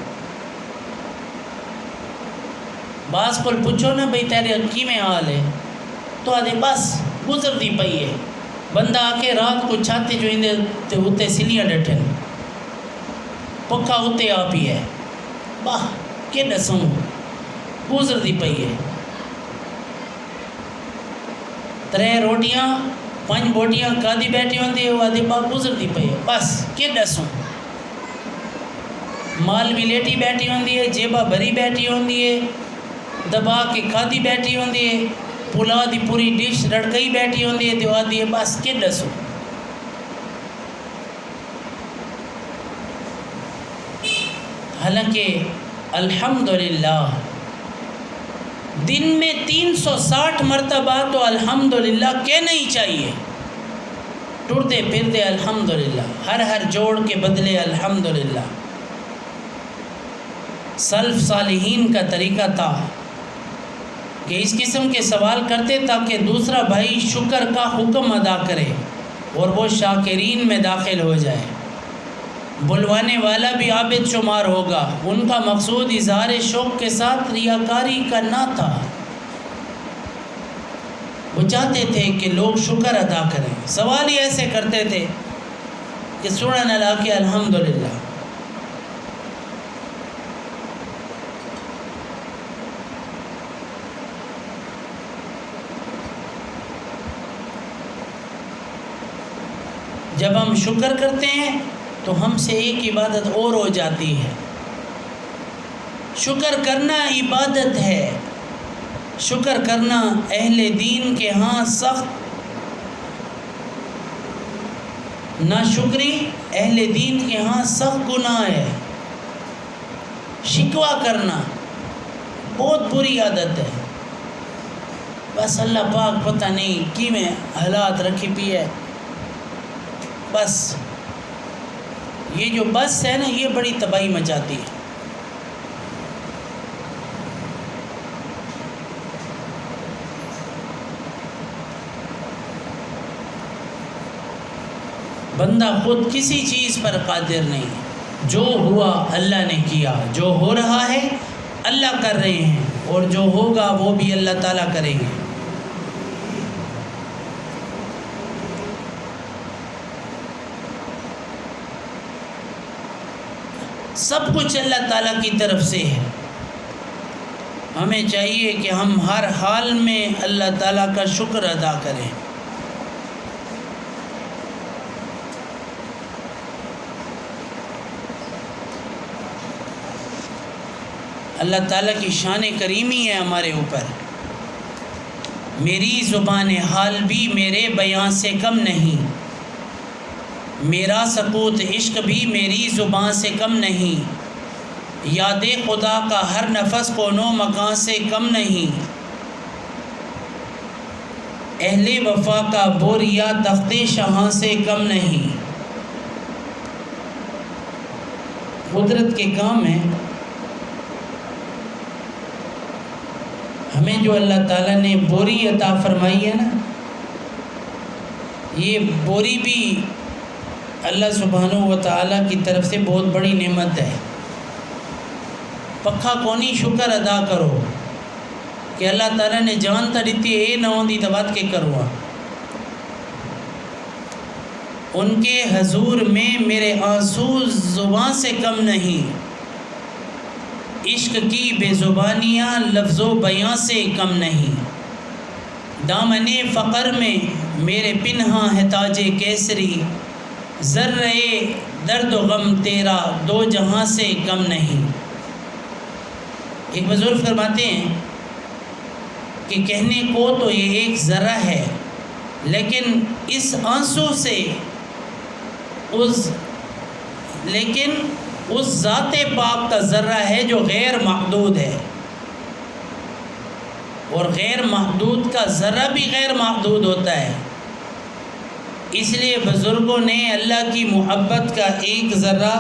بعض کو پوچھو نا بھئی تیرے کی میں حال ہے تو آدھے بس گزر دی پئی ہے، بندہ آ کے رات کو چھاتے جو اندے ہوتے سلیاں ڈٹھن پکا ہوتے آپ ہی ہے، باہ کہ دسوں گزر دی پئی ہے، 3 روٹیاں 5 بوٹیاں کھادی بیٹھی ہوندی ہے، وہ آدھے باہ گزر دی پئی ہے، بس کہ دسوں مال بھی لیٹی بیٹھی ہوندی ہے، جیبہ بھری بیٹھی ہوندی ہے، دبا کے کھادی بیٹھی ہوندی ہے، پلا دی پوری ڈش رڑکئی بیٹھی ہوندی ہے، دیوا دی ہے، بس کہ دسو۔ حالانکہ الحمدللہ دن میں 360 مرتبہ تو الحمدللہ کہنا ہی چاہیے۔ ٹرتے پھرتے الحمدللہ، ہر جوڑ کے بدلے الحمدللہ۔ سلف صالحین کا طریقہ تھا کہ اس قسم کے سوال کرتے تاکہ دوسرا بھائی شکر کا حکم ادا کرے اور وہ شاکرین میں داخل ہو جائے۔ بلوانے والا بھی عابد شمار ہوگا۔ ان کا مقصود اظہار شوق کے ساتھ ریاکاری کا نہ تھا، وہ چاہتے تھے کہ لوگ شکر ادا کریں۔ سوال ہی ایسے کرتے تھے کہ سبحان اللہ کے الحمدللہ۔ جب ہم شکر کرتے ہیں تو ہم سے ایک عبادت اور ہو جاتی ہے۔ شکر کرنا عبادت ہے۔ شکر کرنا اہل دین کے ہاں سخت، ناشکری اہل دین کے ہاں سخت گناہ ہے۔ شکوہ کرنا بہت بری عادت ہے۔ بس اللہ پاک پتہ نہیں کی میں حالات رکھی پی ہے، بس یہ جو بس ہے نا، یہ بڑی تباہی مچاتی ہے۔ بندہ خود کسی چیز پر قادر نہیں، جو ہوا اللہ نے کیا، جو ہو رہا ہے اللہ کر رہے ہیں، اور جو ہوگا وہ بھی اللہ تعالیٰ کریں گے۔ سب کچھ اللہ تعالیٰ کی طرف سے ہے۔ ہمیں چاہیے کہ ہم ہر حال میں اللہ تعالیٰ کا شکر ادا کریں۔ اللہ تعالیٰ کی شان کریمی ہے ہمارے اوپر۔ میری زبان حال بھی میرے بیان سے کم نہیں، میرا سکوت عشق بھی میری زبان سے کم نہیں، یاد خدا کا ہر نفس کونو مکان سے کم نہیں، اہل وفا کا بوریا تخت شاہاں سے کم نہیں۔ قدرت کے کام ہیں۔ ہمیں جو اللہ تعالیٰ نے بوری عطا فرمائی ہے نا، یہ بوری بھی اللہ سبحانہ و تعالیٰ کی طرف سے بہت بڑی نعمت ہے۔ پکھا کونی شکر ادا کرو کہ اللہ تعالیٰ نے جان تا دیتی ہے، نہ ہوندی تو بات کے کروا۔ ان کے حضور میں میرے آنسو زبان سے کم نہیں، عشق کی بے زبانیاں لفظ و بیاں سے کم نہیں، دامن فقر میں میرے پنہاں ہے تاج کیسری، ذرے درد و غم تیرا دو جہاں سے کم نہیں۔ ایک بزرگ فرماتے ہیں کہ کہنے کو تو یہ ایک ذرہ ہے، لیکن اس آنسو سے اس ذات پاک کا ذرہ ہے جو غیر محدود ہے، اور غیر محدود کا ذرہ بھی غیر محدود ہوتا ہے۔ اس لیے بزرگوں نے اللہ کی محبت کا ایک ذرہ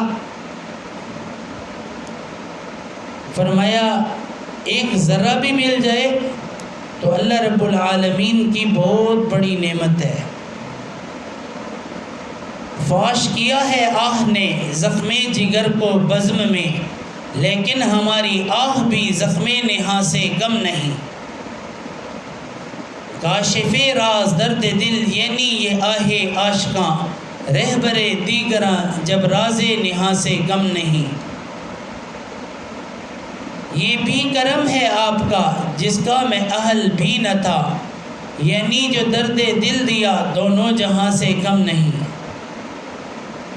فرمایا، ایک ذرہ بھی مل جائے تو اللہ رب العالمین کی بہت بڑی نعمت ہے۔ فاش کیا ہے آہ نے زخم جگر کو بزم میں، لیکن ہماری آہ بھی زخم نہا سے کم نہیں۔ کاشف راز درد دل یعنی یہ آہ عاشقاں، رہبر دیگراں جب راز نہا سے کم نہیں۔ یہ بھی کرم ہے آپ کا جس کا میں اہل بھی نہ تھا، یعنی جو درد دل دیا دونوں جہاں سے کم نہیں۔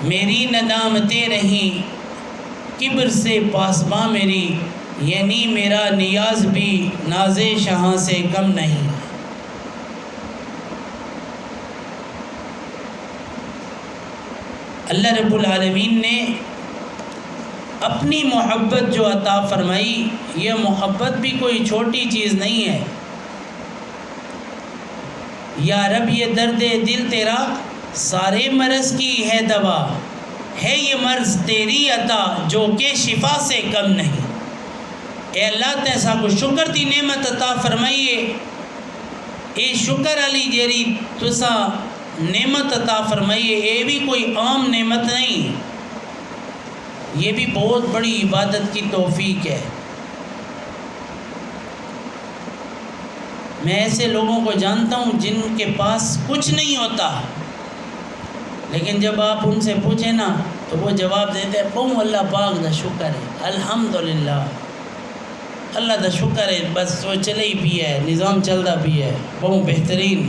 میری ندامتیں رہیں کبر سے پاسباں میری، یعنی میرا نیاز بھی ناز شاہاں سے کم نہیں۔ اللہ رب العالمین نے اپنی محبت جو عطا فرمائی، یہ محبت بھی کوئی چھوٹی چیز نہیں ہے۔ یا رب یہ درد دل تیرا سارے مرض کی ہے دوا، ہے یہ مرض تیری عطا جو کہ شفا سے کم نہیں۔ اے اللہ تیسا کو شکر دی نعمت عطا فرمائیے، اے شکر علی جیری تسا نعمت عطا فرمائیے۔ یہ بھی کوئی عام نعمت نہیں، یہ بھی بہت بڑی عبادت کی توفیق ہے۔ میں ایسے لوگوں کو جانتا ہوں جن کے پاس کچھ نہیں ہوتا، لیکن جب آپ ان سے پوچھیں نا تو وہ جواب دیتے ہیں بہت اللہ پاک دا شکر ہے، الحمدللہ اللہ دا شکر ہے، بس وہ چلے ہی بھی ہے، نظام چلتا بھی ہے، بہت بہترین۔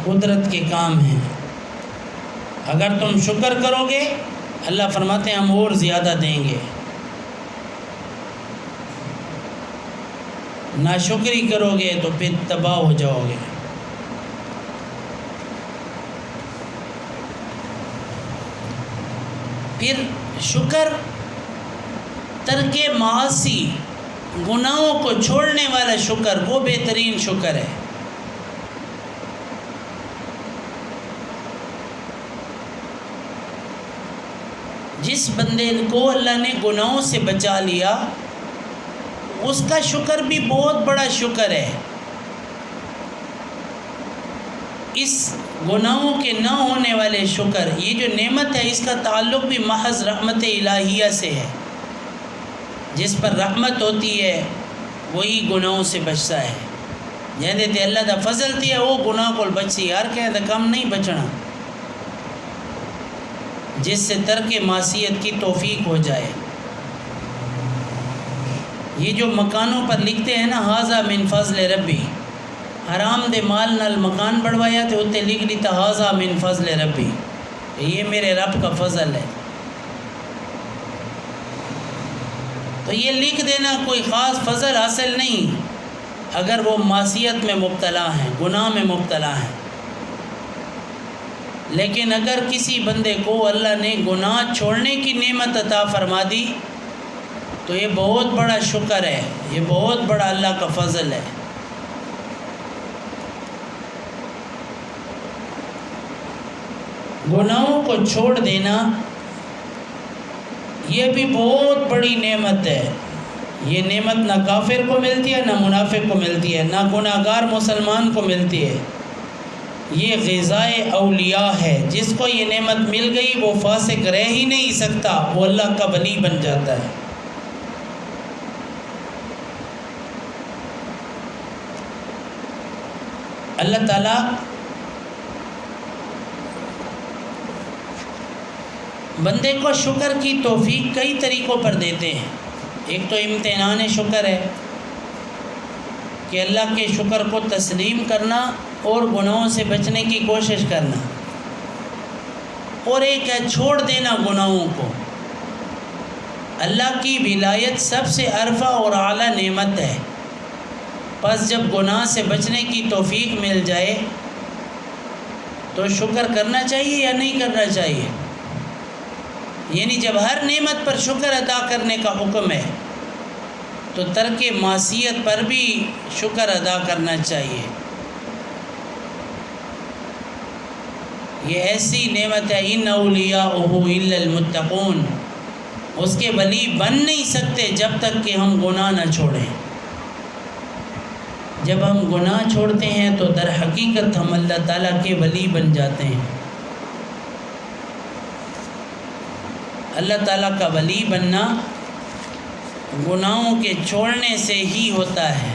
قدرت کے کام ہیں، اگر تم شکر کرو گے اللہ فرماتے ہیں ہم اور زیادہ دیں گے، ناشکری کرو گے تو پھر تباہ ہو جاؤ گے۔ پھر شکر ترک معاصی، گناہوں کو چھوڑنے والا شکر وہ بہترین شکر ہے۔ جس بندے کو اللہ نے گناہوں سے بچا لیا اس کا شکر بھی بہت بڑا شکر ہے۔ اس گناہوں کے نہ ہونے والے شکر، یہ جو نعمت ہے اس کا تعلق بھی محض رحمت الہیہ سے ہے۔ جس پر رحمت ہوتی ہے وہی گناہوں سے بچتا ہے۔ جہاں تے اللہ دا فضل تھی ہے وہ گناہ کو بچی، ہر کہیں دا کم نہیں بچنا، جس سے ترک معصیت کی توفیق ہو جائے۔ یہ جو مکانوں پر لکھتے ہیں نا ہاذا من فضل ربی، حرام دے مال نال مکان بڑھوایا تو اتنے لکھ لیتا ہاذا من فضل ربی، یہ میرے رب کا فضل ہے۔ تو یہ لکھ دینا کوئی خاص فضل حاصل نہیں اگر وہ معصیت میں مبتلا ہیں، گناہ میں مبتلا ہیں۔ لیکن اگر کسی بندے کو اللہ نے گناہ چھوڑنے کی نعمت عطا فرما دی تو یہ بہت بڑا شکر ہے، یہ بہت بڑا اللہ کا فضل ہے۔ گناہوں کو چھوڑ دینا یہ بھی بہت بڑی نعمت ہے۔ یہ نعمت نہ کافر کو ملتی ہے، نہ منافق کو ملتی ہے، نہ گناہگار مسلمان کو ملتی ہے۔ یہ غذائے اولیاء ہے، جس کو یہ نعمت مل گئی وہ فاسق رہ ہی نہیں سکتا، وہ اللہ کا ولی بن جاتا ہے۔ اللہ تعالیٰ بندے کو شکر کی توفیق کئی طریقوں پر دیتے ہیں۔ ایک تو امتحان شکر ہے کہ اللہ کے شکر کو تسلیم کرنا اور گناہوں سے بچنے کی کوشش کرنا، اور ایک ہے چھوڑ دینا گناہوں کو۔ اللہ کی ولایت سب سے عرفہ اور اعلیٰ نعمت ہے، پس جب گناہ سے بچنے کی توفیق مل جائے تو شکر کرنا چاہیے یا نہیں کرنا چاہیے؟ یعنی جب ہر نعمت پر شکر ادا کرنے کا حکم ہے تو ترک معصیت پر بھی شکر ادا کرنا چاہیے۔ یہ ایسی نعمت ہے ان اولیاءہ الا المتقون، اس کے ولی بن نہیں سکتے جب تک کہ ہم گناہ نہ چھوڑیں۔ جب ہم گناہ چھوڑتے ہیں تو در حقیقت ہم اللہ تعالیٰ کے ولی بن جاتے ہیں۔ اللہ تعالیٰ کا ولی بننا گناہوں کے چھوڑنے سے ہی ہوتا ہے۔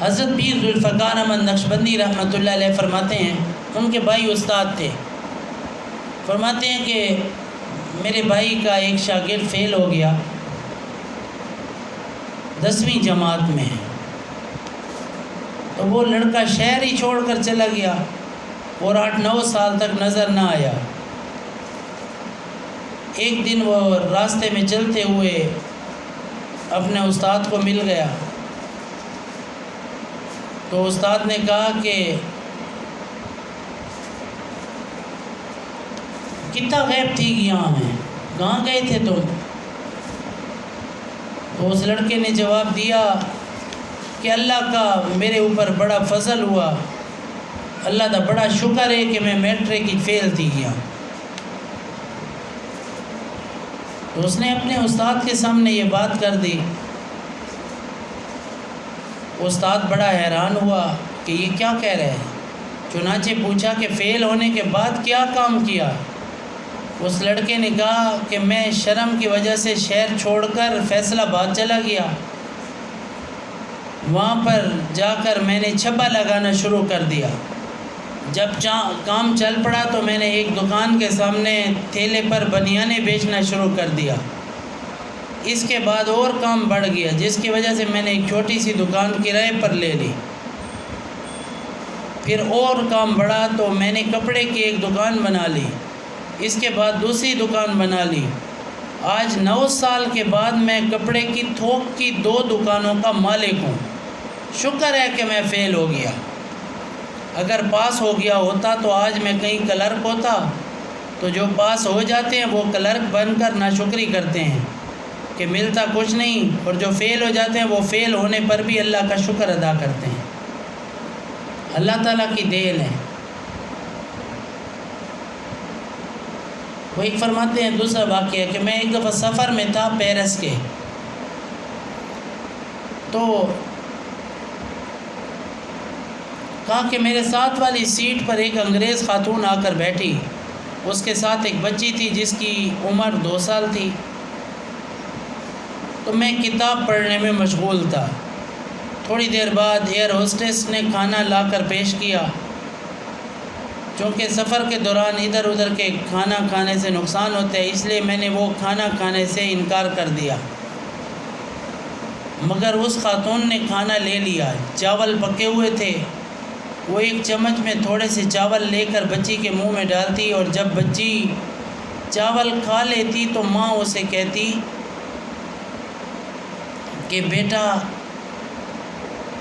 حضرت پیر ذوالفقار احمد نقشبندی رحمۃ اللہ علیہ فرماتے ہیں، ان کے بھائی استاد تھے، فرماتے ہیں کہ میرے بھائی کا ایک شاگرد فیل ہو گیا، 10ویں جماعت میں، تو وہ لڑکا شہر ہی چھوڑ کر چلا گیا اور 8-9 سال تک نظر نہ آیا۔ ایک دن وہ راستے میں چلتے ہوئے اپنے استاد کو مل گیا، تو استاد نے کہا کہ کتنا غیب تھی گیا میں، کہاں گئے تھے تم؟ تو اس لڑکے نے جواب دیا کہ اللہ کا میرے اوپر بڑا فضل ہوا، اللہ کا بڑا شکر ہے کہ میں میٹرک کی فیل تھی گیا۔ تو اس نے اپنے استاد کے سامنے یہ بات کر دی۔ استاد بڑا حیران ہوا کہ یہ کیا کہہ رہے ہیں، چنانچہ پوچھا کہ فیل ہونے کے بعد کیا کام کیا؟ اس لڑکے نے کہا کہ میں شرم کی وجہ سے شہر چھوڑ کر فیصل آباد چلا گیا، وہاں پر جا کر میں نے چھپا لگانا شروع کر دیا۔ جب کام چل پڑا تو میں نے ایک دکان کے سامنے تھیلے پر بنیانیں بیچنا شروع کر دیا۔ اس کے بعد اور کام بڑھ گیا، جس کی وجہ سے میں نے ایک چھوٹی سی دکان کرائے پر لے لی۔ پھر اور کام بڑھا تو میں نے کپڑے کی ایک دکان بنا لی، اس کے بعد دوسری دکان بنا لی۔ آج 9 سال کے بعد میں کپڑے کی تھوک کی 2 دکانوں کا مالک ہوں۔ شکر ہے کہ میں فیل ہو گیا، اگر پاس ہو گیا ہوتا تو آج میں کہیں کلرک ہوتا۔ تو جو پاس ہو جاتے ہیں وہ کلرک بن کر ناشکری کرتے ہیں کہ ملتا کچھ نہیں، اور جو فیل ہو جاتے ہیں وہ فیل ہونے پر بھی اللہ کا شکر ادا کرتے ہیں۔ اللہ تعالیٰ کی دین ہے۔ وہ ایک فرماتے ہیں دوسرا واقعہ کہ میں ایک دفعہ سفر میں تھا پیرس کے، تو کہا کہ میرے ساتھ والی سیٹ پر ایک انگریز خاتون آ کر بیٹھی، اس کے ساتھ ایک بچی تھی جس کی عمر 2 سال تھی۔ تو میں کتاب پڑھنے میں مشغول تھا۔ تھوڑی دیر بعد ایئر ہوسٹس نے کھانا لا کر پیش کیا۔ چونکہ سفر کے دوران ادھر ادھر کے کھانا کھانے سے نقصان ہوتا ہے، اس لیے میں نے وہ کھانا کھانے سے انکار کر دیا، مگر اس خاتون نے کھانا لے لیا۔ چاول پکے ہوئے تھے، وہ ایک چمچ میں تھوڑے سے چاول لے کر بچی کے منہ میں ڈالتی، اور جب بچی چاول کھا لیتی تو ماں اسے کہتی کہ بیٹا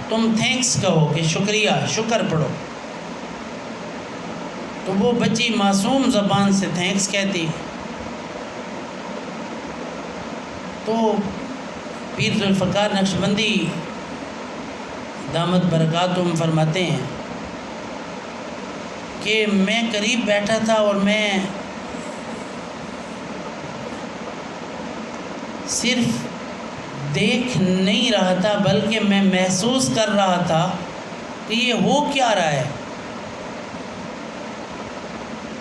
تم تھینکس کہو، کہ شکریہ، شکر پڑھو۔ تو وہ بچی معصوم زبان سے تھینکس کہتی۔ تو پیر ذوالفقار نقشبندی دامت برکاتہم فرماتے ہیں کہ میں قریب بیٹھا تھا اور میں صرف دیکھ نہیں رہا تھا بلکہ میں محسوس کر رہا تھا کہ یہ ہو کیا رہا ہے۔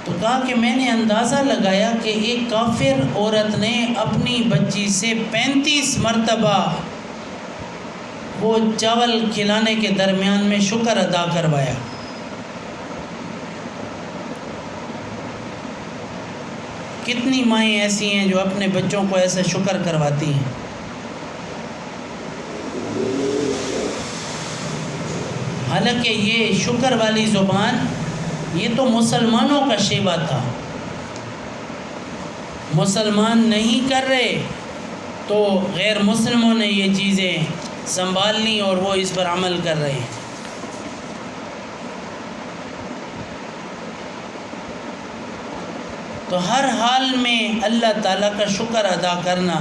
تو کہا کہ میں نے اندازہ لگایا کہ ایک کافر عورت نے اپنی بچی سے 35 مرتبہ وہ چاول کھلانے کے درمیان میں شکر ادا کروایا۔ کتنی مائیں ایسی ہیں جو اپنے بچوں کو ایسا شکر کرواتی ہیں۔ حالانکہ یہ شکر والی زبان یہ تو مسلمانوں کا شیوا تھا، مسلمان نہیں کر رہے تو غیر مسلموں نے یہ چیزیں سنبھال لیں اور وہ اس پر عمل کر رہے ہیں۔ تو ہر حال میں اللہ تعالیٰ کا شکر ادا کرنا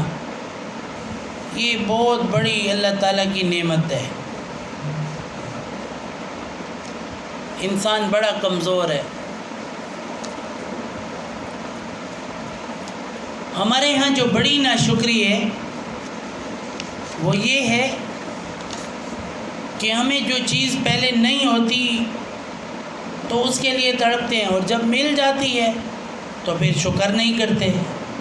یہ بہت بڑی اللہ تعالیٰ کی نعمت ہے۔ انسان بڑا کمزور ہے۔ ہمارے ہاں جو بڑی ناشکری ہے وہ یہ ہے کہ ہمیں جو چیز پہلے نہیں ہوتی تو اس کے لیے تڑپتے ہیں، اور جب مل جاتی ہے تو پھر شکر نہیں کرتے،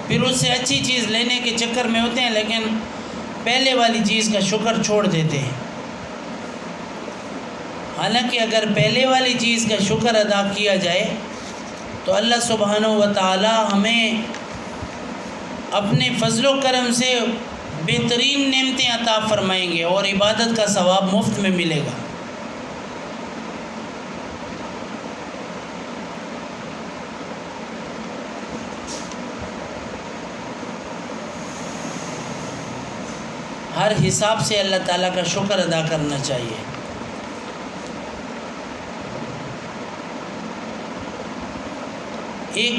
پھر اس سے اچھی چیز لینے کے چکر میں ہوتے ہیں لیکن پہلے والی چیز کا شکر چھوڑ دیتے ہیں۔ حالانکہ اگر پہلے والی چیز کا شکر ادا کیا جائے تو اللہ سبحانہ و تعالی ہمیں اپنے فضل و کرم سے بہترین نعمتیں عطا فرمائیں گے اور عبادت کا ثواب مفت میں ملے گا۔ ہر حساب سے اللہ تعالیٰ کا شکر ادا کرنا چاہیے۔ ایک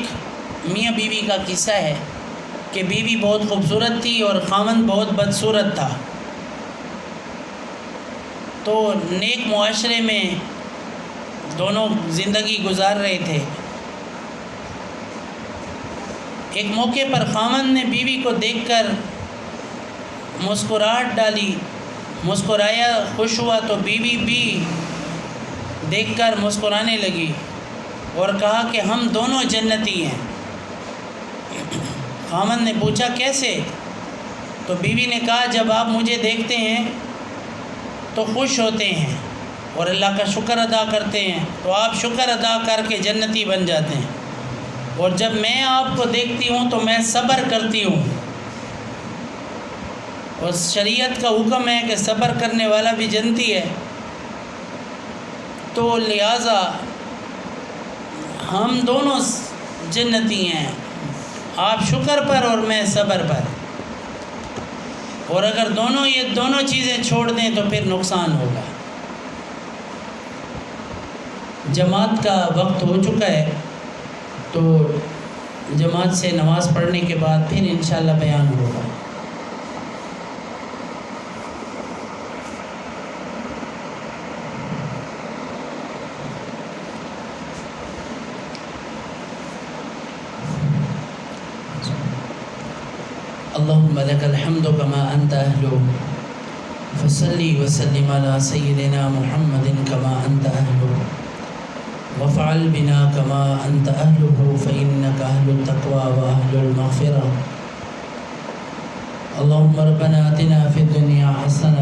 میاں بیوی کا قصہ ہے کہ بیوی بہت خوبصورت تھی اور خاوند بہت بدصورت تھا. تو نیک معاشرے میں دونوں زندگی گزار رہے تھے. ایک موقع پر خاوند نے بیوی کو دیکھ کر مسکراہٹ ڈالی، مسکرایا، خوش ہوا، تو بیوی بھی دیکھ کر مسکرانے لگی اور کہا کہ ہم دونوں جنتی ہیں. خاوند نے پوچھا کیسے؟ تو بیوی نے کہا جب آپ مجھے دیکھتے ہیں تو خوش ہوتے ہیں اور اللہ کا شکر ادا کرتے ہیں، تو آپ شکر ادا کر کے جنتی بن جاتے ہیں، اور جب میں آپ کو دیکھتی ہوں تو میں صبر کرتی ہوں، اور شریعت کا حکم ہے کہ صبر کرنے والا بھی جنتی ہے. تو لہٰذا ہم دونوں جنتی ہیں، آپ شکر پر اور میں صبر پر. اور اگر یہ دونوں چیزیں چھوڑ دیں تو پھر نقصان ہوگا. جماعت کا وقت ہو چکا ہے، تو جماعت سے نماز پڑھنے کے بعد پھر انشاءاللہ بیان ہوگا. اللهم لك الحمد كما أنت أهله فصلي وسلم على سيدنا محمد كما أنت أهله وافعل بنا كما أنت أهله فإنك أهل التقوى وأهل المغفرة. اللهم ربنا آتنا في الدنيا حسنة